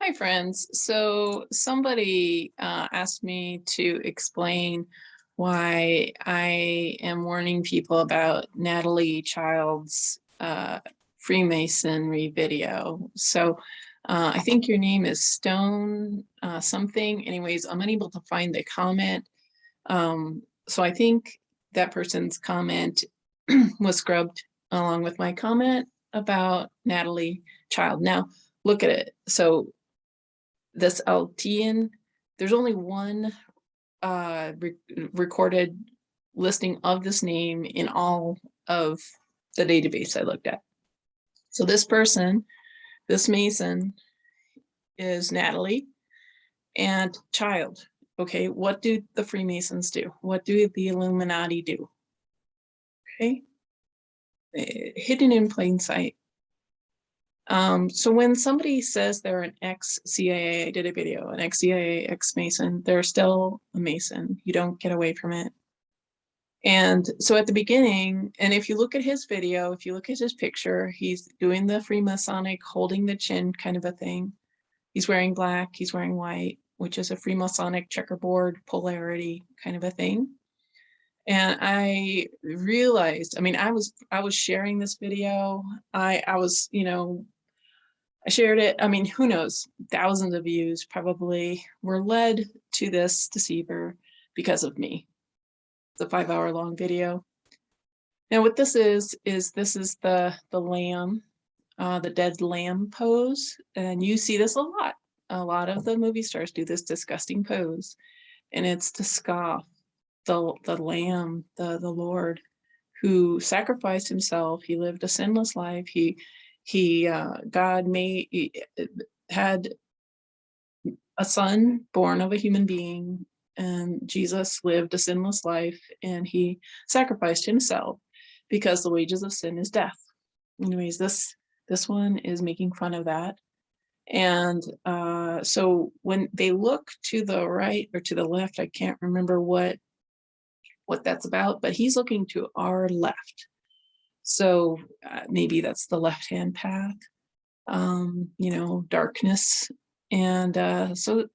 Hi, friends. So somebody asked me to explain why I am warning people about Natalie Child's Freemasonry video. So I think your name is Stone something. Anyways, I'm unable to find the comment. So I think that person's comment was scrubbed along with my comment about Natalie Child. Now, look at it. So this Altiyan, there's only one recorded listing of this name in all of the database I looked at. So this person, this Mason, is Natalie and Child. Okay, what do the Freemasons do? What do the Illuminati do? Okay, hidden in plain sight. So when somebody says they're an ex-CIA, I did a video, an ex-CIA, ex-Mason, they're still a Mason. You don't get away from it. And so at the beginning, and if you look at his video, if you look at his picture, he's doing the Freemasonic holding the chin kind of a thing. He's wearing black, he's wearing white, which is a Freemasonic checkerboard polarity kind of a thing. And I realized, I mean, I was sharing this video. I was, I shared it. I mean, who knows, thousands of views probably were led to this deceiver because of me. It's a 5-hour long video. Now what this is this is the lamb, the dead lamb pose. And you see this a lot. A lot of the movie stars do this disgusting pose. And it's to scoff the lamb, the Lord, who sacrificed himself. He lived a sinless life. God had a son born of a human being, and Jesus lived a sinless life, and he sacrificed himself because the wages of sin is death. Anyways, this one is making fun of that. And so when they look to the right or to the left, I can't remember what that's about, but he's looking to our left. So maybe that's the left-hand path, darkness. And so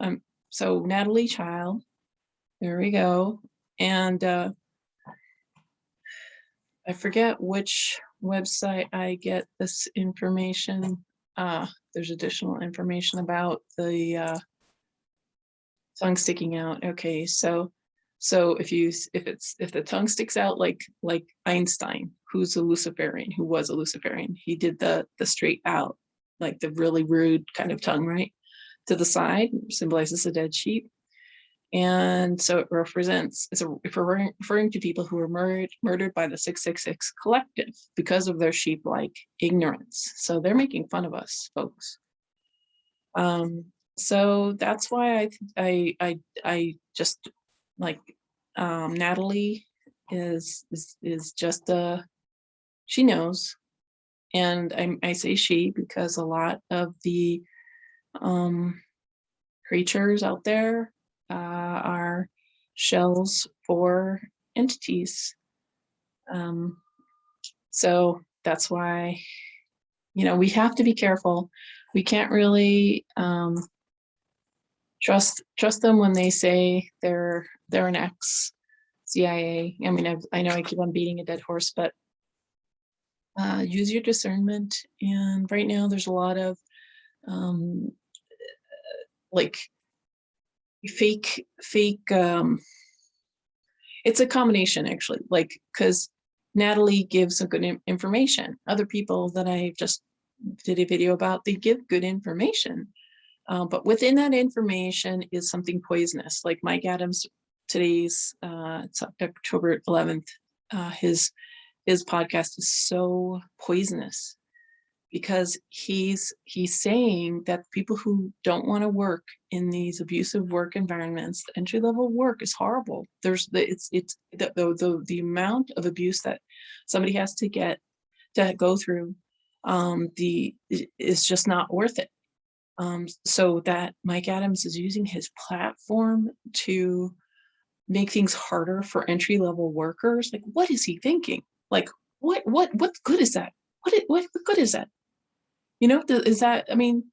Natalie Child, there we go. And I forget which website I get this information. There's additional information about the tongue sticking out. Okay, so if the tongue sticks out like Einstein, who was a Lucifarian, he did the straight out, like the really rude kind of tongue, right, to the side, symbolizes a dead sheep. And so it represents, it's referring to people who were murdered by the 666 collective because of their sheep-like ignorance. So they're making fun of us, folks. So that's why I just like, Natalie is just she knows. And I say she because a lot of the creatures out there are shells for entities. So that's why, we have to be careful. We can't really trust them when they say they're an ex-CIA. I mean, I know I keep on beating a dead horse, but use your discernment. And right now there's a lot of like fake it's a combination, actually, like, because Natalie gives some good information. Other people that I just did a video about, they give good information, but within that information is something poisonous. Like Mike Adams, today's it's October 11th, his podcast is so poisonous because he's saying that people who don't want to work in these abusive work environments, the entry-level work is horrible. There's the amount of abuse that somebody has to go through is just not worth it. So that Mike Adams is using his platform to make things harder for entry-level workers. Like, what is he thinking? Like, what good is that? What good is that? Is that, I mean,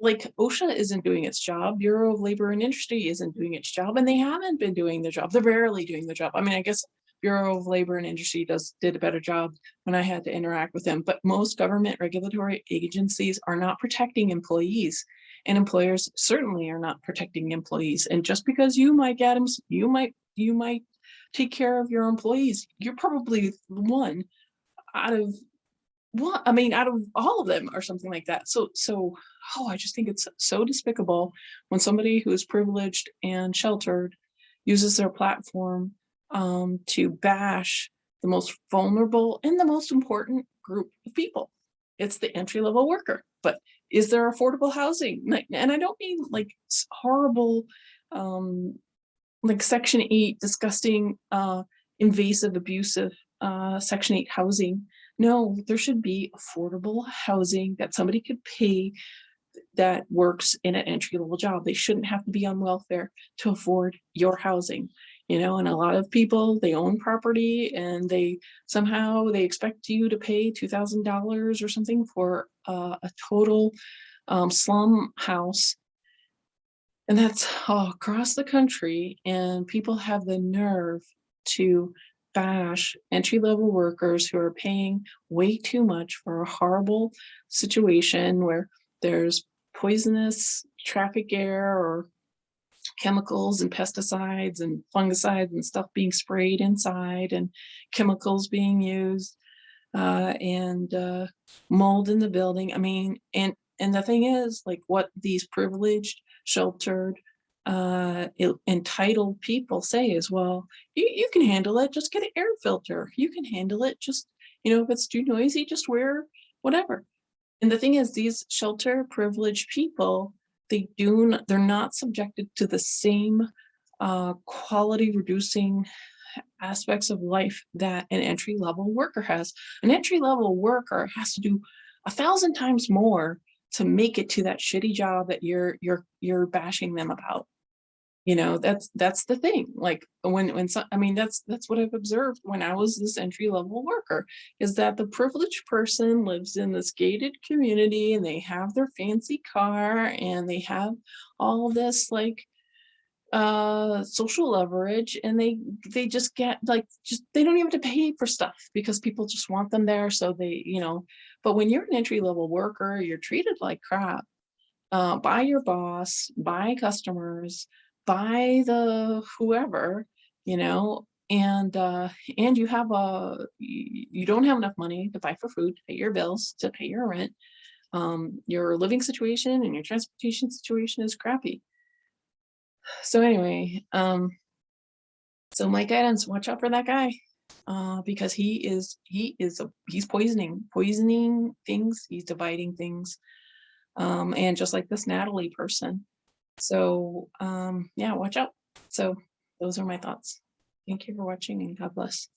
like OSHA isn't doing its job, Bureau of Labor and Industry isn't doing its job, and they haven't been doing their job. They're barely doing the job. I mean, I guess Bureau of Labor and Industry did a better job when I had to interact with them, but most government regulatory agencies are not protecting employees, and employers certainly are not protecting employees. And just because you might get them, you might take care of your employees, you're probably one out of out of all of them or something like that. Oh, I just think it's so despicable when somebody who is privileged and sheltered uses their platform to bash the most vulnerable and the most important group of people. It's the entry-level worker. But is there affordable housing? And I don't mean like horrible, like Section 8, disgusting, invasive, abusive Section 8 housing. No, there should be affordable housing that somebody could pay that works in an entry-level job. They shouldn't have to be on welfare to afford your housing. And a lot of people, they own property and they expect you to pay $2,000 or something for a total slum house. And that's all across the country. And people have the nerve to bash entry-level workers who are paying way too much for a horrible situation where there's poisonous traffic air or chemicals and pesticides and fungicides and stuff being sprayed inside and chemicals being used and mold in the building. I mean, and the thing is, like, what these privileged, sheltered, entitled people say is, well, you can handle it, just get an air filter. You can handle it, just, if it's too noisy, just wear whatever. And the thing is, these shelter privileged people, they're not subjected to the same quality reducing aspects of life that an entry-level worker has. An entry-level worker has to do 1,000 times more to make it to that shitty job that you're bashing them about. That's the thing. Like that's what I've observed when I was this entry-level worker, is that the privileged person lives in this gated community and they have their fancy car and they have all this like social leverage, and they just get they don't even have to pay for stuff because people just want them there. So but when you're an entry-level worker, you're treated like crap by your boss, by customers, by the whoever, and you don't have enough money to buy for food, to pay your bills, to pay your rent. Your living situation and your transportation situation is crappy. So anyway, so my guidance, watch out for that guy, because he's poisoning things, he's dividing things, and just like this Natalie person. So yeah, watch out. So those are my thoughts. Thank you for watching, and God bless.